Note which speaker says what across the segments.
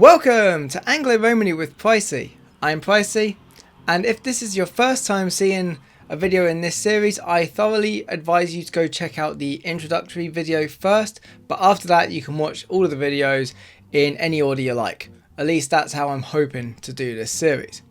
Speaker 1: Welcome to Angloromani with Pricey. I'm Pricey, and if this is your first time seeing a video in this series, I thoroughly advise you to go check out the introductory video first, but after that you can watch all of the videos in any order you like. At least that's how I'm hoping to do this series.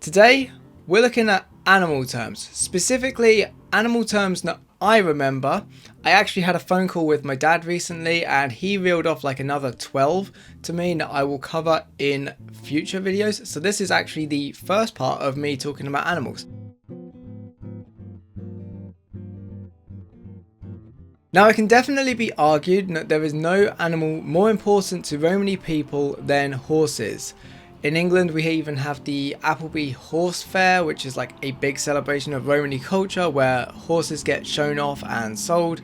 Speaker 1: Today we're looking at animal terms, specifically animal terms that I remember. I actually had a phone call with my dad recently and he reeled off like another 12 to me that I will cover in future videos. So this is actually the first part of me talking about animals. Now it can definitely be argued that there is no animal more important to Romany people than horses. In England we even have the Appleby Horse Fair, which is like a big celebration of Romany culture where horses get shown off and sold.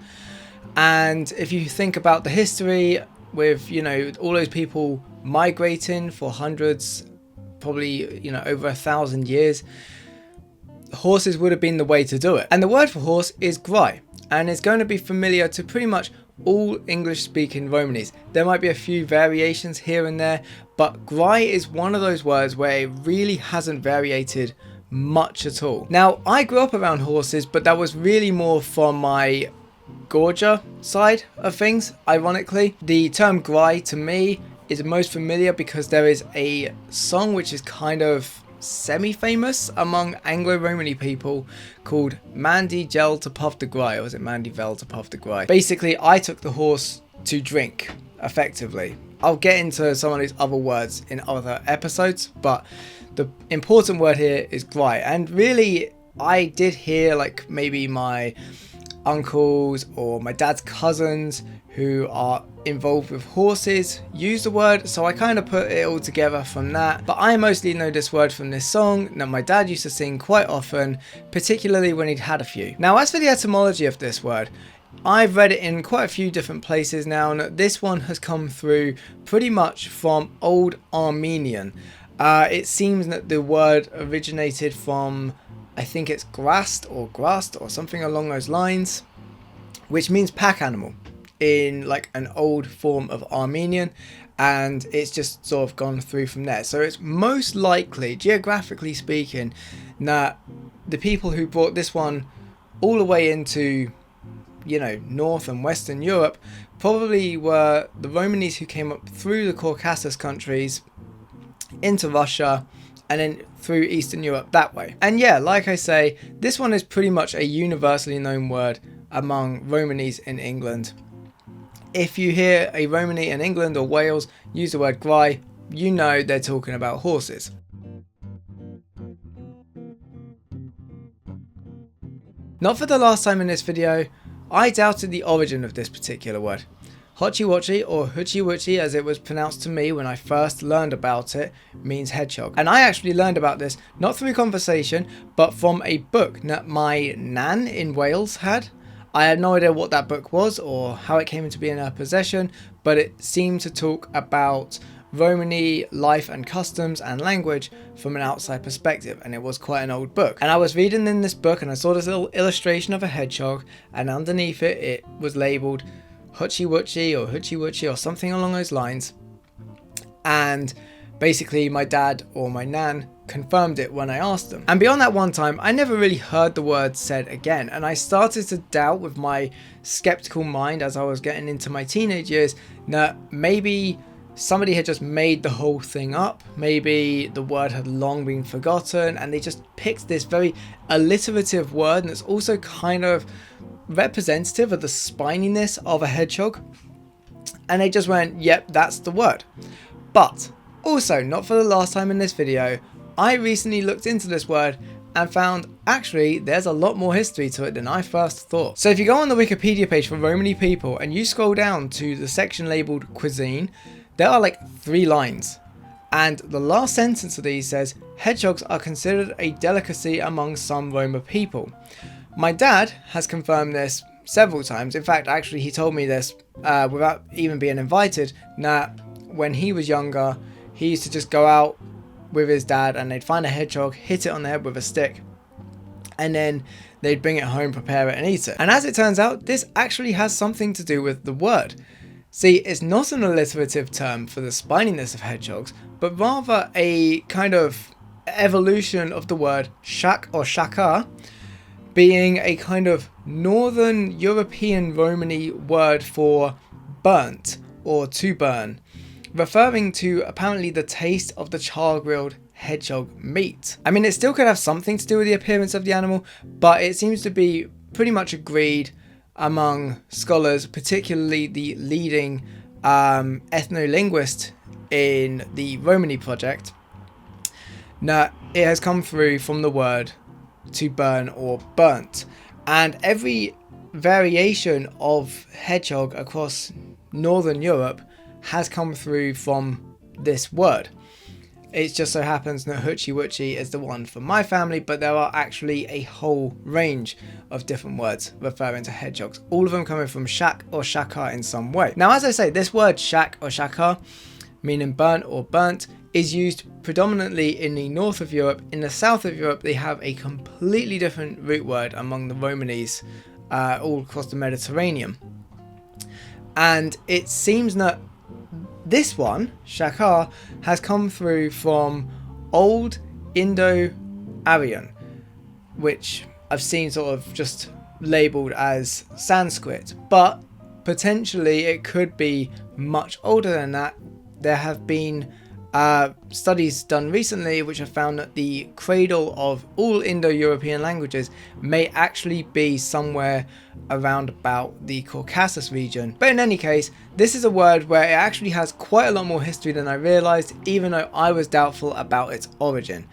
Speaker 1: And if you think about the history with, you know, all those people migrating for hundreds, probably, you know, over 1,000 years, horses would have been the way to do it. And the word for horse is Grai, and it's going to be familiar to pretty much all English speaking Romanys. There might be a few variations here and there, but Grai is one of those words where it really hasn't variated much at all. Now I grew up around horses, but that was really more from my gorger side of things. Ironically, the term Grai to me is most familiar because there is a song which is kind of semi-famous among Anglo-Romany people called Mandy Gel to Puff the Grai, or was it Mandy Vel to Puff the Grai? Basically, I took the horse to drink, effectively. I'll get into some of these other words in other episodes, but the important word here is Grai. And really, I did hear like maybe my uncles or my dad's cousins who are involved with horses use the word, so I kind of put it all together from that. But I mostly know this word from this song that my dad used to sing quite often, particularly when he'd had a few. Now as for the etymology of this word, I've read it in quite a few different places now, and this one has come through pretty much from Old Armenian. It seems that the word originated from, I think it's grast or something along those lines, which means pack animal in like an old form of Armenian, and it's just sort of gone through from there. So it's most likely, geographically speaking, that the people who brought this one all the way into, you know, North and Western Europe probably were the Romanys who came up through the Caucasus countries into Russia and then through Eastern Europe that way. And yeah, like I say, this one is pretty much a universally known word among Romanys in England. If you hear a Romany in England or Wales use the word Grai, you know they're talking about horses. Not for the last time in this video, I doubted the origin of this particular word. Hotchiwitchi, or Hotchiwitchi as it was pronounced to me when I first learned about it, means hedgehog. And I actually learned about this not through conversation, but from a book that my nan in Wales had. I had no idea what that book was or how it came into being in her possession, but it seemed to talk about Romany life and customs and language from an outside perspective, and it was quite an old book. And I was reading in this book and I saw this little illustration of a hedgehog, and underneath it, it was labelled Hotchiwitchi or something along those lines. And basically my dad or my nan confirmed it when I asked them. And beyond that one time, I never really heard the word said again, and I started to doubt with my skeptical mind as I was getting into my teenage years that maybe somebody had just made the whole thing up. Maybe the word had long been forgotten and they just picked this very alliterative word, and it's also kind of representative of the spininess of a hedgehog, and they just went, yep, that's the word. But also, not for the last time in this video, I recently looked into this word and found actually there's a lot more history to it than I first thought. So if you go on the Wikipedia page for Romany people and you scroll down to the section labelled cuisine, there are like 3 lines, and the last sentence of these says hedgehogs are considered a delicacy among some Roma people. My dad has confirmed this several times. In fact, actually he told me this without even being invited, that when he was younger he used to just go out with his dad and they'd find a hedgehog, hit it on the head with a stick, and then they'd bring it home, prepare it and eat it. And as it turns out, this actually has something to do with the word. See, it's not an alliterative term for the spininess of hedgehogs, but rather a kind of evolution of the word shak or shaka, being a kind of Northern European Romany word for burnt or to burn, referring to apparently the taste of the char-grilled hedgehog meat. I mean, it still could have something to do with the appearance of the animal, but it seems to be pretty much agreed among scholars, particularly the leading ethno-linguist in the Romany project. Now, it has come through from the word to burn or burnt, and every variation of hedgehog across Northern Europe has come through from this word. It just so happens that Hotchiwitchi is the one for my family, but there are actually a whole range of different words referring to hedgehogs, all of them coming from shak or shaka in some way. Now, as I say, this word shak or shaka, meaning burnt or burnt, is used predominantly in the north of Europe. In the south of Europe, they have a completely different root word among the Romanys, all across the Mediterranean. And it seems that this one, shaka, has come through from Old Indo-Aryan, which I've seen sort of just labelled as Sanskrit, but potentially it could be much older than that. There have been studies done recently which have found that the cradle of all Indo-European languages may actually be somewhere around about the Caucasus region. But in any case, this is a word where it actually has quite a lot more history than I realised, even though I was doubtful about its origin.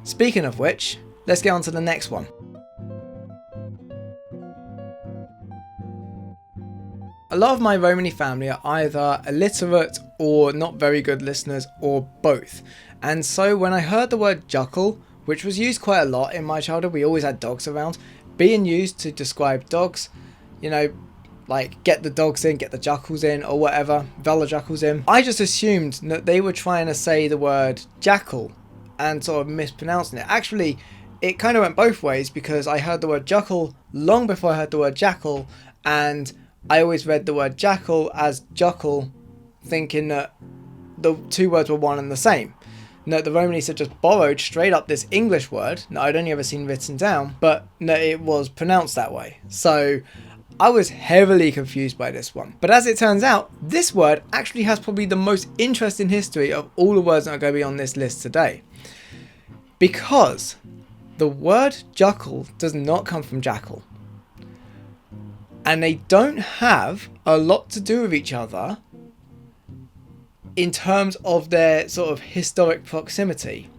Speaker 1: Speaking of which, let's get on to the next one. A lot of my Romany family are either illiterate or not very good listeners, or both. And so when I heard the word Jukkel, which was used quite a lot in my childhood, we always had dogs around, being used to describe dogs, you know, like get the dogs in, get the Juckels in, or whatever, Vela Juckels in, I just assumed that they were trying to say the word jackal and sort of mispronouncing it. Actually, it kind of went both ways, because I heard the word Jukkel long before I heard the word jackal, and I always read the word jackal as Jukkel, thinking that the two words were one and the same. No, the Romanists had just borrowed straight up this English word that I'd only ever seen written down, but no, it was pronounced that way. So I was heavily confused by this one. But as it turns out, this word actually has probably the most interesting history of all the words that are going to be on this list today. Because the word Jukkel does not come from jackal. And they don't have a lot to do with each other in terms of their sort of historic proximity,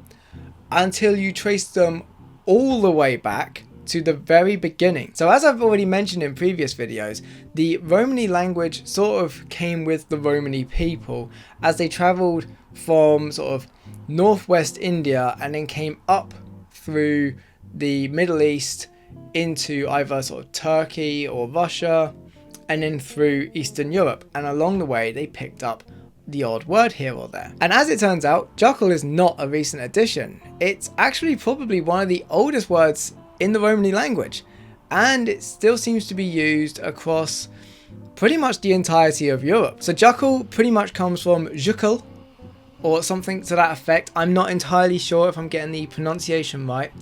Speaker 1: until you trace them all the way back to the very beginning. So as I've already mentioned in previous videos, the Romany language sort of came with the Romany people as they travelled from sort of northwest India and then came up through the Middle East into either sort of Turkey or Russia, and then through Eastern Europe, and along the way they picked up the odd word here or there. And as it turns out, Jukkel is not a recent addition. It's actually probably one of the oldest words in the Romany language, and it still seems to be used across pretty much the entirety of Europe. So Jukkel pretty much comes from Jukkel or something to that effect. I'm not entirely sure if I'm getting the pronunciation right.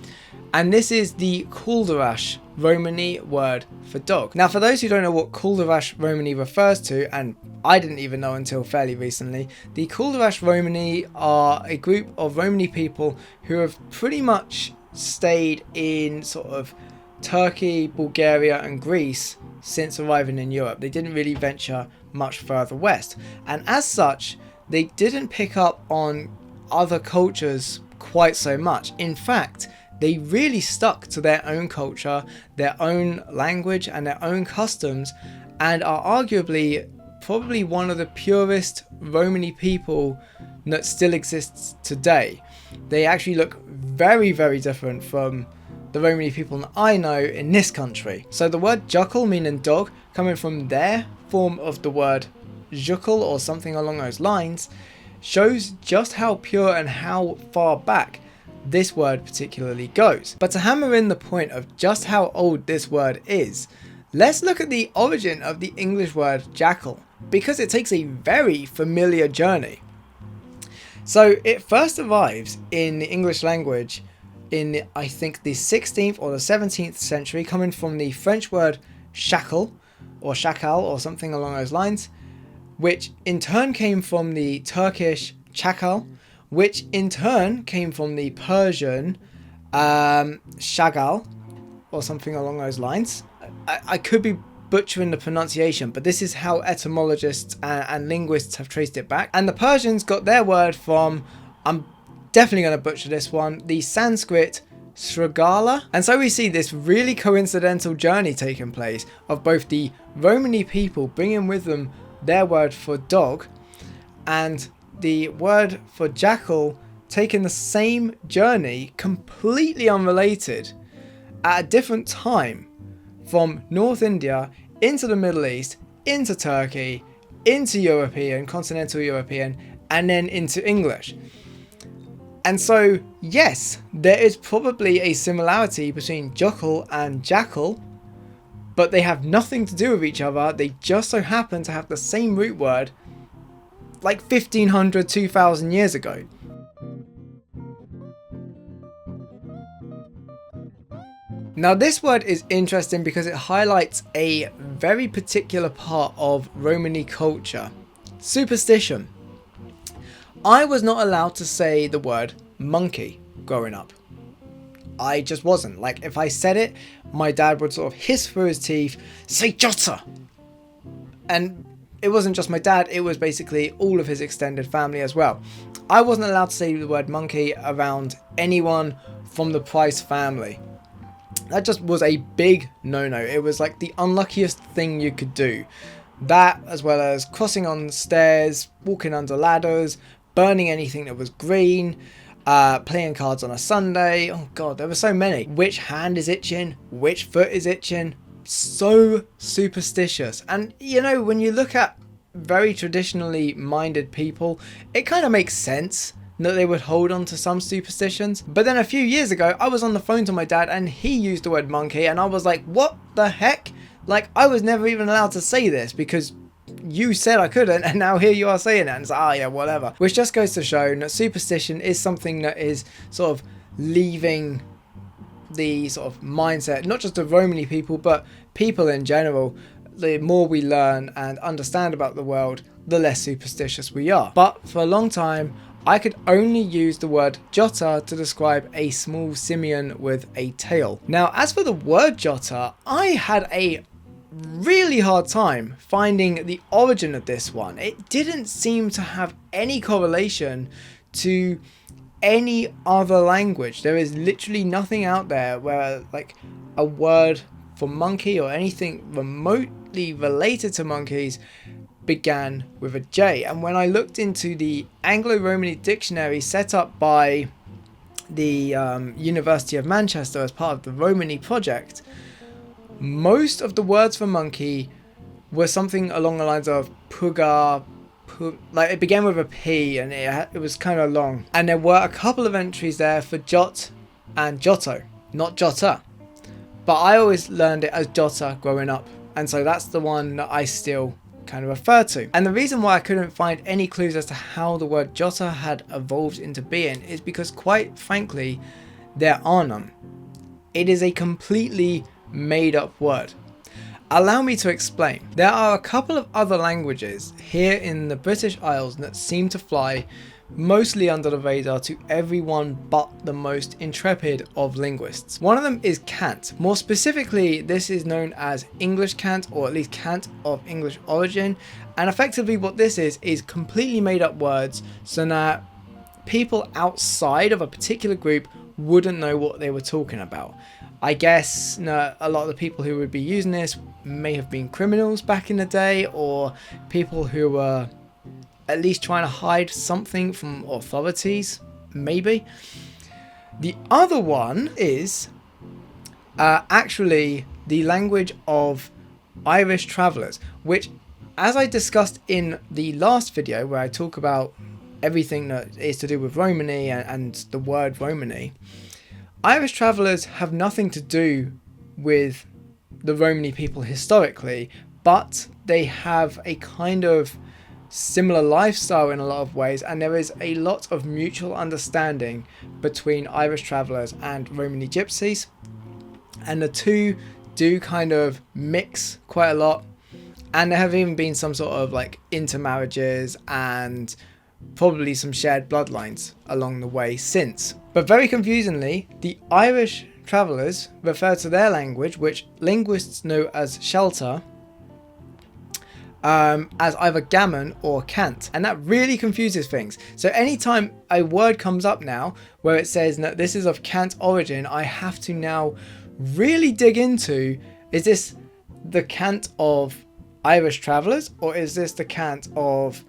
Speaker 1: And this is the Kuldarash Romany word for dog. Now, for those who don't know what Kuldarash Romany refers to, and I didn't even know until fairly recently, the Kuldarash Romany are a group of Romany people who have pretty much stayed in sort of Turkey, Bulgaria and Greece since arriving in Europe. They didn't really venture much further west. And as such, they didn't pick up on other cultures quite so much. In fact, they really stuck to their own culture, their own language and their own customs, and are arguably probably one of the purest Romany people that still exists today. They actually look very, very different from the Romany people that I know in this country. So the word Jukkel, meaning dog, coming from their form of the word Jukkel or something along those lines, shows just how pure and how far back this word particularly goes. But to hammer in the point of just how old this word is, let's look at the origin of the English word jackal. because it takes a very familiar journey. So it first arrives in the English language in, I think, the 16th or the 17th century, coming from the French word shackle or shakal or something along those lines, which in turn came from the Turkish chakal, which in turn came from the Persian shagal or something along those lines. I could be butchering the pronunciation, but this is how etymologists and linguists have traced it back. And the Persians got their word from, I'm definitely going to butcher this one, the Sanskrit Srigala. And so we see this really coincidental journey taking place of both the Romany people bringing with them their word for dog and the word for jackal taking the same journey, completely unrelated, at a different time, from North India into the Middle East, into Turkey, into European, continental European, and then into English. And so, yes, there is probably a similarity between Jukkel and jackal, but they have nothing to do with each other. They just so happen to have the same root word like 1500, 2000 years ago. Now this word is interesting because it highlights a very particular part of Romany culture: superstition. I was not allowed to say the word monkey growing up. I just wasn't. Like, if I said it, my dad would sort of hiss through his teeth, say Jotta! And it wasn't just my dad, it was basically all of his extended family as well. I wasn't allowed to say the word monkey around anyone from the Price family. That just was a big no-no. It was like the unluckiest thing you could do. That, as well as crossing on stairs, walking under ladders, burning anything that was green, playing cards on a Sunday. Oh god, there were so many. Which hand is itching? Which foot is itching? So superstitious. And you know, when you look at very traditionally minded people, it kind of makes sense that they would hold on to some superstitions. But then a few years ago, I was on the phone to my dad and he used the word monkey, and I was like, what the heck? Like, I was never even allowed to say this because you said I couldn't, and now here you are saying it. And it's like, yeah, whatever. Which just goes to show that superstition is something that is sort of leaving the sort of mindset, not just of Romany people, but people in general. The more we learn and understand about the world, the less superstitious we are. But for a long time, I could only use the word Jotta to describe a small simian with a tail. Now, as for the word Jotta, I had a really hard time finding the origin of this one. It didn't seem to have any correlation to any other language. There is literally nothing out there where like a word for monkey or anything remotely related to monkeys began with a J. And when I looked into the Anglo-Romani dictionary set up by the University of Manchester as part of the Romany project, most of the words for monkey were something along the lines of puga, like it began with a P and it was kind of long. And there were a couple of entries there for jot and jotto, not jotta. But I always learned it as Jotta growing up, and so that's the one that I still kind of refer to. And the reason why I couldn't find any clues as to how the word Jotta had evolved into being is because, quite frankly, there are none. It is a completely made up word. Allow me to explain. There are a couple of other languages here in the British Isles that seem to fly mostly under the radar to everyone but the most intrepid of linguists. One of them is Cant. More specifically, this is known as English Cant, or at least Cant of English origin, and effectively what this is completely made up words so that people outside of a particular group wouldn't know what they were talking about. I guess a lot of the people who would be using this may have been criminals back in the day, or people who were at least trying to hide something from authorities, maybe. The other one is actually the language of Irish travellers, which, as I discussed in the last video where I talk about everything that is to do with Romany and the word Romany, Irish travellers have nothing to do with the Romany people historically, but they have a kind of similar lifestyle in a lot of ways, and there is a lot of mutual understanding between Irish travellers and Romany gypsies, and the two do kind of mix quite a lot, and there have even been some sort of like intermarriages and probably some shared bloodlines along the way since. But very confusingly, the Irish travellers refer to their language, which linguists know as Shelta, as either gammon or cant, and that really confuses things. So anytime a word comes up now where it says that this is of cant origin, I have to now really dig into, is this the cant of Irish travellers, or is this the cant of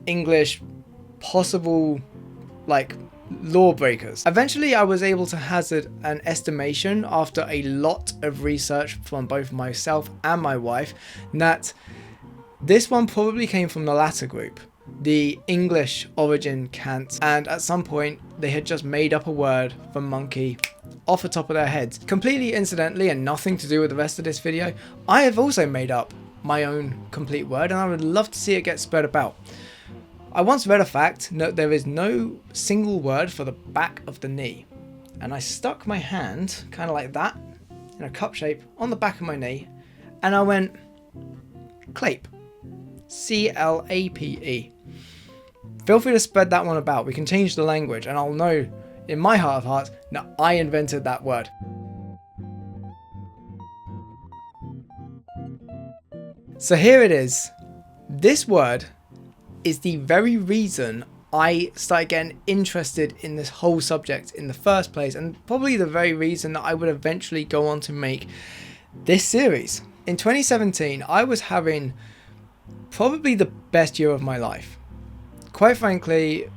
Speaker 1: English possible like lawbreakers? Eventually I was able to hazard an estimation after a lot of research from both myself and my wife that this one probably came from the latter group, the English origin cant, and at some point they had just made up a word for monkey off the top of their heads. Completely incidentally, and nothing to do with the rest of this video, I have also made up my own complete word, and I would love to see it get spread about. I once read a fact that there is no single word for the back of the knee, and I stuck my hand kind of like that in a cup shape on the back of my knee, and I went clape, C-L-A-P-E. Feel free to spread that one about. We can change the language, and I'll know in my heart of hearts that I invented that word. So here it is. This word is the very reason I started getting interested in this whole subject in the first place, and probably the very reason that I would eventually go on to make this series. In 2017, I was having probably the best year of my life. Quite frankly,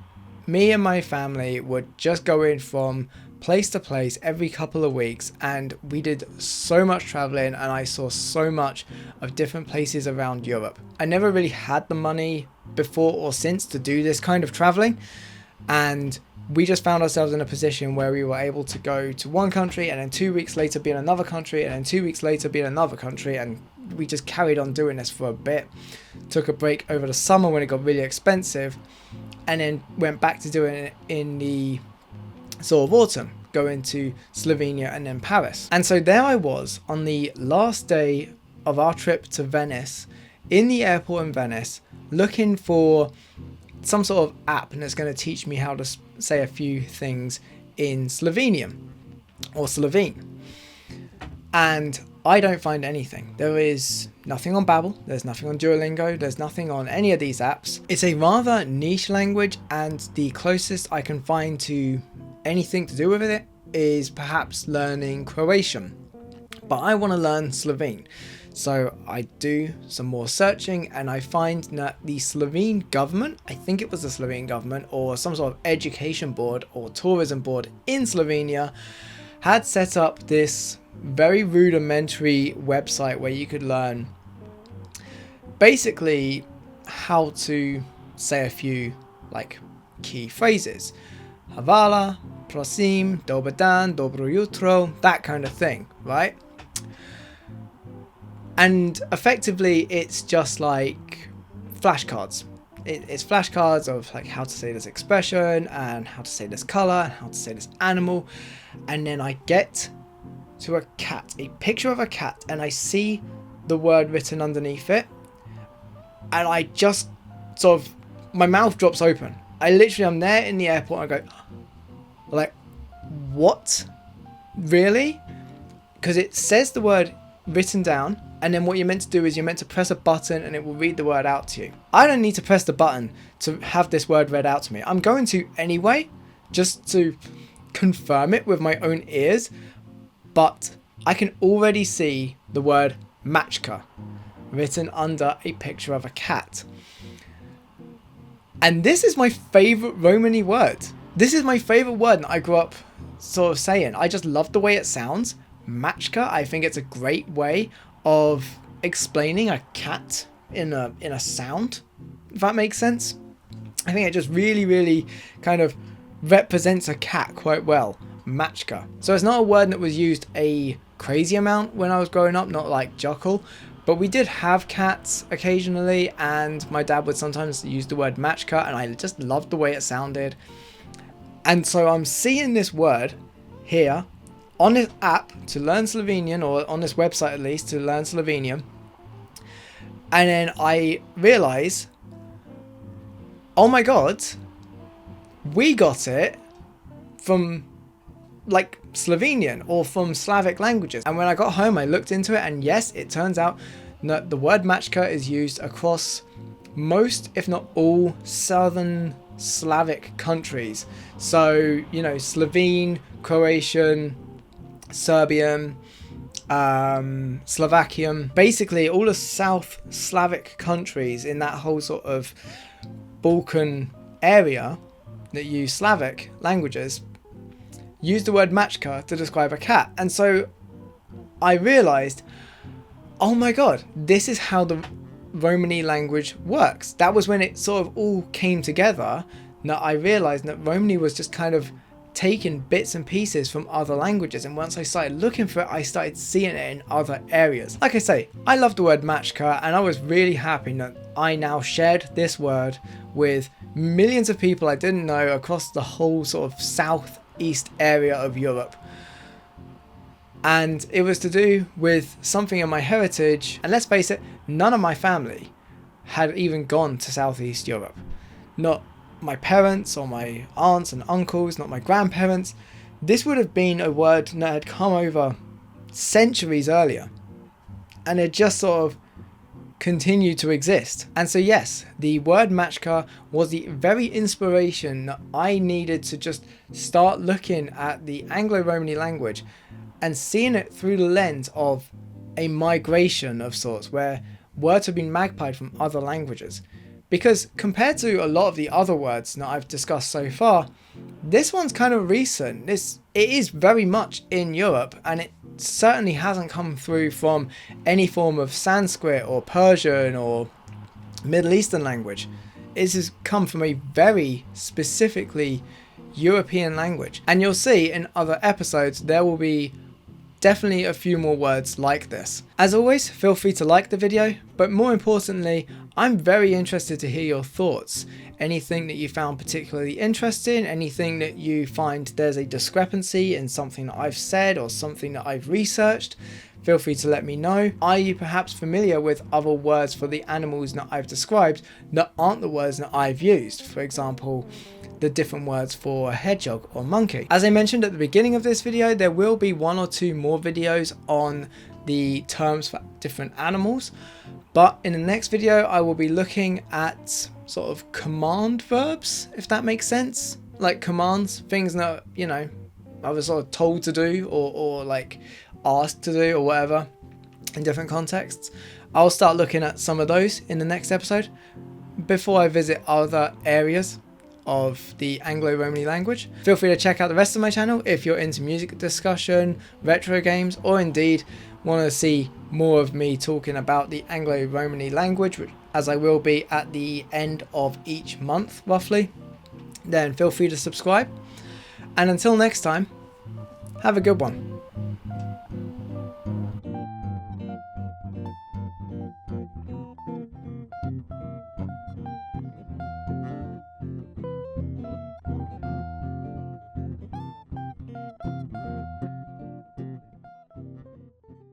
Speaker 1: me and my family would just go in from place to place every couple of weeks, and we did so much traveling, and I saw so much of different places around Europe. I never really had the money before or since to do this kind of traveling, and we just found ourselves in a position where we were able to go to one country and then 2 weeks later be in another country and then 2 weeks later be in another country, and we just carried on doing this for a bit. Took a break over the summer when it got really expensive, and then went back to doing it in the sort of autumn, going to Slovenia and then Paris. And so there I was on the last day of our trip to Venice, in the airport in Venice, looking for some sort of app that's going to teach me how to say a few things in Slovenian or Slovene. And I don't find anything. There is nothing on Babbel, there's nothing on Duolingo, there's nothing on any of these apps. It's a rather niche language, and the closest I can find to anything to do with it is perhaps learning Croatian. But I want to learn Slovene. So I do some more searching, and I find that the Slovene government, I think it was the Slovene government or some sort of education board or tourism board in Slovenia, had set up this very rudimentary website where you could learn basically how to say a few like key phrases. Hvala, prosim, dober dan, dobro jutro, that kind of thing, right? And effectively it's just like flashcards. It's flashcards of like how to say this expression and how to say this color and how to say this animal. And then I get to a cat, a picture of a cat, and I see the word written underneath it, and I just sort of, my mouth drops open. I literally, I'm there in the airport and I go like, what? Really? Because it says the word written down, and then what you're meant to do is you're meant to press a button and it will read the word out to you. I don't need to press the button to have this word read out to me. I'm going to anyway, just to confirm it with my own ears. But I can already see the word Matchka written under a picture of a cat. And this is my favourite Romany word. This is my favourite word that I grew up sort of saying. I just love the way it sounds. Matchka, I think it's a great way of explaining a cat in a sound, if that makes sense. I think it just really, really kind of represents a cat quite well. Matchka. So it's not a word that was used a crazy amount when I was growing up, not like Jukkel, But we did have cats occasionally, and my dad would sometimes use the word Matchka, and I just loved the way it sounded. And so I'm seeing this word here on this app to learn Slovenian, or on this website at least to learn Slovenian. And then I realise, oh my god, we got it from like Slovenian or from Slavic languages. And when I got home, I looked into it, and yes, it turns out that the word Matchka is used across most, if not all, southern Slavic countries. So, you know, Slovene, Croatian, Serbian, Slovakian, basically all the South Slavic countries in that whole sort of Balkan area that use Slavic languages use the word Matchka to describe a cat. And so I realized, oh my god, this is how the Romany language works. That was when it sort of all came together, that I realized that Romany was just kind of taking bits and pieces from other languages. And once I started looking for it, I started seeing it in other areas. Like I say, I love the word Matchka, and I was really happy that I now shared this word with millions of people I didn't know across the whole sort of southeast area of Europe. And it was to do with something in my heritage, and let's face it, none of my family had even gone to Southeast Europe. Not my parents or my aunts and uncles, not my grandparents. This would have been a word that had come over centuries earlier, and it just sort of continued to exist. And so yes, the word Matchka was the very inspiration that I needed to just start looking at the Anglo-Romany language and seeing it through the lens of a migration of sorts, where words have been magpied from other languages. Because compared to a lot of the other words that I've discussed so far, this one's kind of recent. It is very much in Europe, and it certainly hasn't come through from any form of Sanskrit or Persian or Middle Eastern language. It has come from a very specifically European language. And you'll see in other episodes there will be definitely a few more words like this. As always, feel free to like the video, but more importantly, I'm very interested to hear your thoughts. Anything that you found particularly interesting, anything that you find there's a discrepancy in something that I've said or something that I've researched, feel free to let me know. Are you perhaps familiar with other words for the animals that I've described that aren't the words that I've used? For example, the different words for a hedgehog or monkey. As I mentioned at the beginning of this video, there will be one or two more videos on the terms for different animals, but in the next video I will be looking at sort of command verbs, if that makes sense. Like commands, things that, you know, I was sort of told to do or like asked to do or whatever in different contexts. I'll start looking at some of those in the next episode before I visit other areas of the Anglo-Romany language. Feel free to check out the rest of my channel if you're into music discussion, retro games, or indeed want to see more of me talking about the Anglo-Romany language, as I will be at the end of each month roughly. Then feel free to subscribe, and until next time, have a good one.